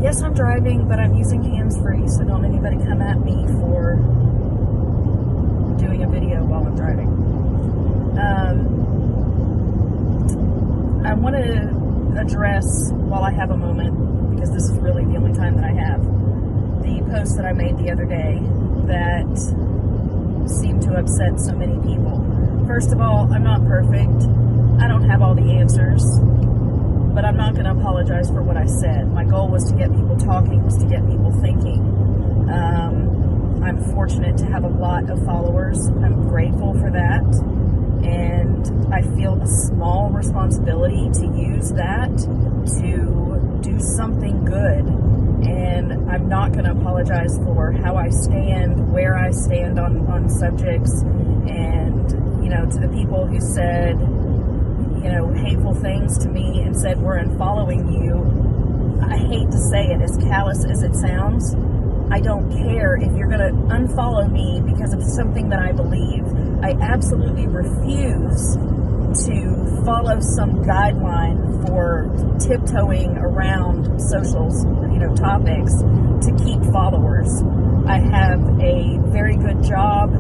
Yes, I'm driving, but I'm using hands-free, so don't anybody come at me for doing a video while I'm driving. I want to address, while I have a moment, because this is really the only time that I have, the post that I made the other day that seemed to upset so many people. First of all, I'm not perfect. I don't have all the answers, but I'm not going to apologize for what I said. My goal was to get people talking, was to get people thinking. I'm fortunate to have a lot of followers. I'm grateful for that. And I feel a small responsibility to use that to do something good. And I'm not going to apologize for how I stand, where I stand on subjects. And, to the people who said, hateful things to me and said, we're unfollowing you. I hate to say it, as callous as it sounds. I don't care if you're going to unfollow me because of something that I believe. I absolutely refuse to follow some guideline for tiptoeing around socials, topics to keep followers. I have a very good job.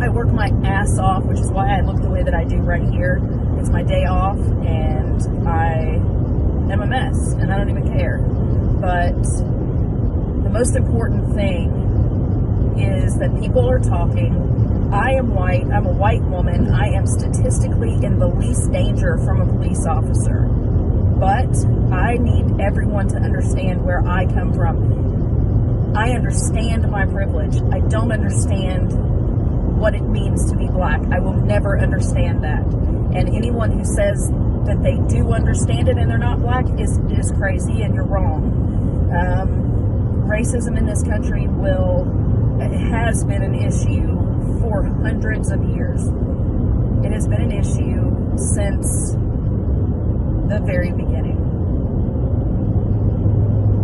I work my ass off, which is why I look the way that I do right here. It's my day off, and I am a mess, and I don't even care. But the most important thing is that people are talking. I am white. I'm a white woman. I am statistically in the least danger from a police officer. But I need everyone to understand where I come from. I understand my privilege. I don't understand what it means to be black. I will never understand that. And anyone who says that they do understand it and they're not black is crazy, and you're wrong. Racism in this country has been an issue for hundreds of years. It has been an issue since the very beginning.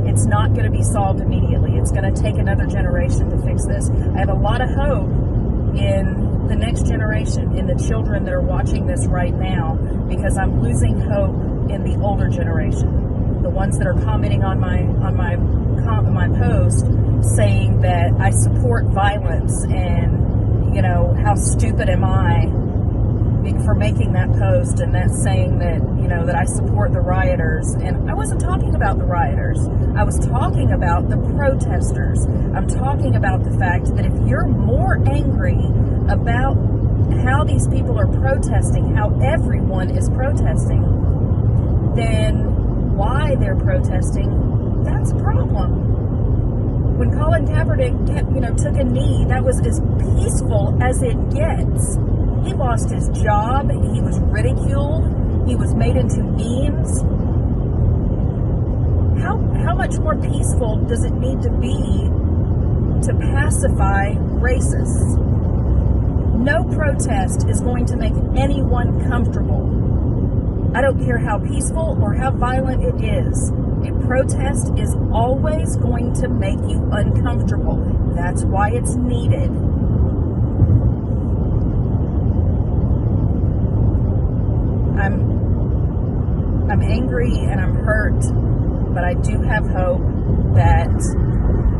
It's not going to be solved immediately. It's going to take another generation to fix this. I have a lot of hope in the next generation, in the children that are watching this right now, because I'm losing hope in the older generation, the ones that are commenting on my post saying that I support violence, and how stupid am I for making that post, and that's saying that that I support the rioters. And I wasn't talking about the rioters. I was talking about the protesters. I'm talking about the fact that if you're more angry about how these people are protesting, how everyone is protesting, then why they're protesting, that's a problem. When Colin Kaepernick, took a knee, that was as peaceful as it gets. He lost his job. He was ridiculed. He was made into memes. How much more peaceful does it need to be to pacify racists? No protest is going to make anyone comfortable. I don't care how peaceful or how violent it is. A protest is always going to make you uncomfortable. That's why it's needed. I'm angry and I'm hurt, but I do have hope that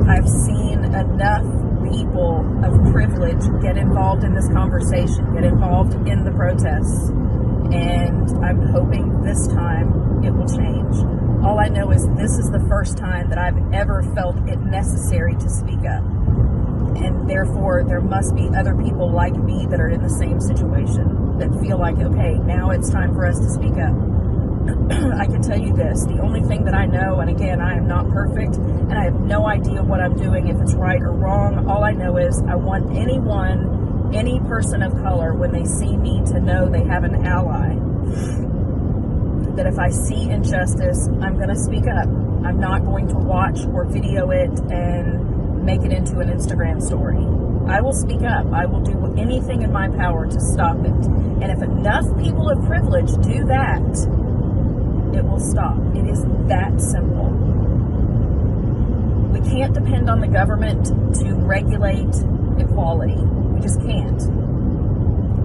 I've seen enough people of privilege get involved in this conversation, get involved in the protests, and I'm hoping this time it will change. All I know is this is the first time that I've ever felt it necessary to speak up, and therefore there must be other people like me that are in the same situation that feel like, okay, now it's time for us to speak up. I can tell you this, the only thing that I know, and again, I am not perfect, and I have no idea what I'm doing, if it's right or wrong. All I know is I want any person of color, when they see me, to know they have an ally. That if I see injustice, I'm going to speak up. I'm not going to watch or video it and make it into an Instagram story. I will speak up. I will do anything in my power to stop it. And if enough people of privilege do that, it will stop. It is that simple. We can't depend on the government to regulate equality. We just can't.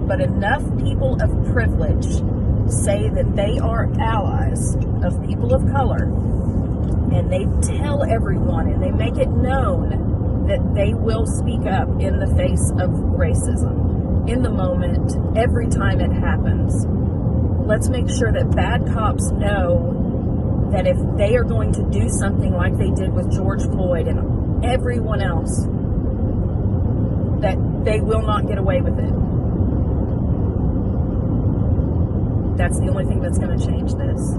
But enough people of privilege say that they are allies of people of color, and they tell everyone and they make it known that they will speak up in the face of racism, in the moment, every time it happens. Let's make sure that bad cops know that if they are going to do something like they did with George Floyd and everyone else, that they will not get away with it. That's the only thing that's going to change this.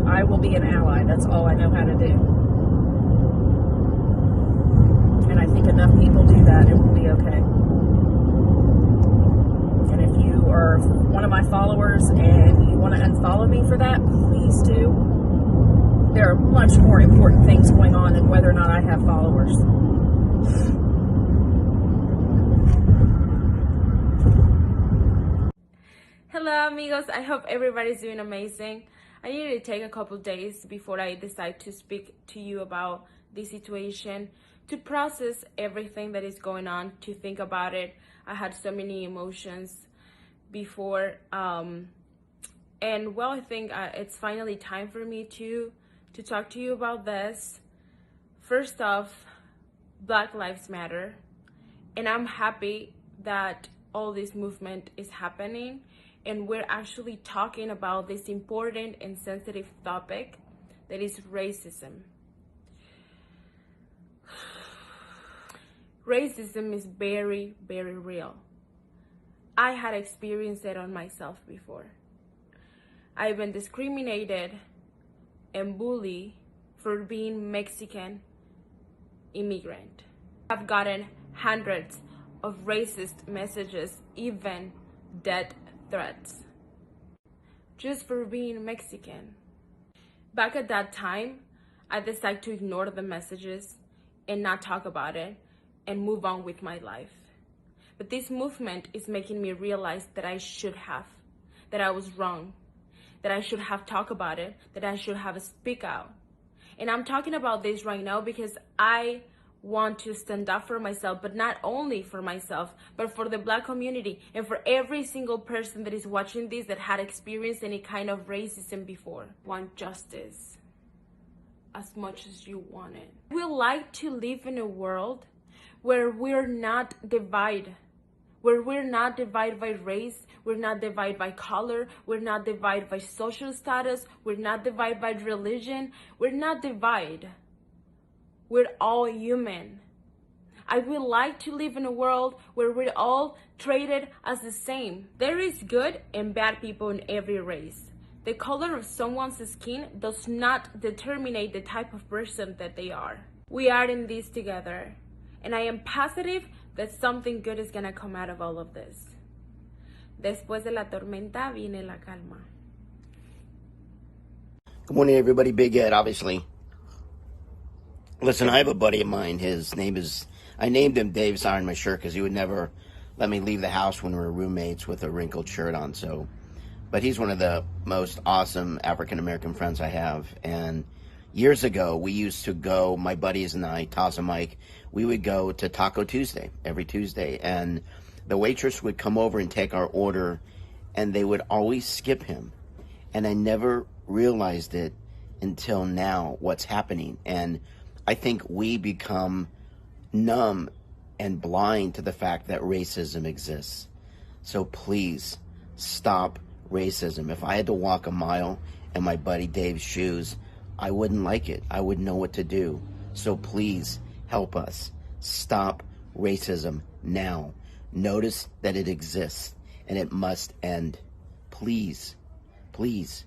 I will be an ally. That's all I know how to do. And I think enough people do that, it will be okay. And if you are one of my followers and you want to unfollow me for that, please do. There are much more important things going on than whether or not I have followers. Hello amigos, I hope everybody's doing amazing. I needed to take a couple days before I decide to speak to you about this situation, to process everything that is going on, to think about it. I had so many emotions before, and well, I think it's finally time for me to talk to you about this. First off, Black Lives Matter, and I'm happy that all this movement is happening and we're actually talking about this important and sensitive topic that is racism. Racism is very, very real. I had experienced it on myself before. I've been discriminated and bullied for being Mexican immigrant. I've gotten hundreds of racist messages, even death threats, just for being Mexican. Back at that time, I decided to ignore the messages and not talk about it and move on with my life. But this movement is making me realize that I should have, that I was wrong, that I should have talked about it, that I should have speak out. And I'm talking about this right now because I want to stand up for myself, but not only for myself, but for the Black community and for every single person that is watching this that had experienced any kind of racism before. Want justice as much as you want it. We like to live in a world where we're not divided, where we're not divided by race, we're not divided by color, we're not divided by social status, we're not divided by religion, we're not divided. We're all human. I would like to live in a world where we're all treated as the same. There is good and bad people in every race. The color of someone's skin does not determine the type of person that they are. We are in this together, and I am positive that something good is gonna come out of all of this. Después de la tormenta viene la calma. Good morning, everybody. Big Ed, obviously. Listen, I have a buddy of mine. His name is, I named him Dave Sign my shirt because he would never let me leave the house when we were roommates with a wrinkled shirt on. So, but he's one of the most awesome African-American friends I have. And years ago, we used to go, my buddies and I, Taz and Mike, we would go to Taco Tuesday every Tuesday. And the waitress would come over and take our order, and they would always skip him. And I never realized it until now, what's happening. And I think we become numb and blind to the fact that racism exists. So please stop racism. If I had to walk a mile in my buddy Dave's shoes, I wouldn't like it. I wouldn't know what to do. So please help us. Stop racism now. Notice that it exists and it must end. Please, please.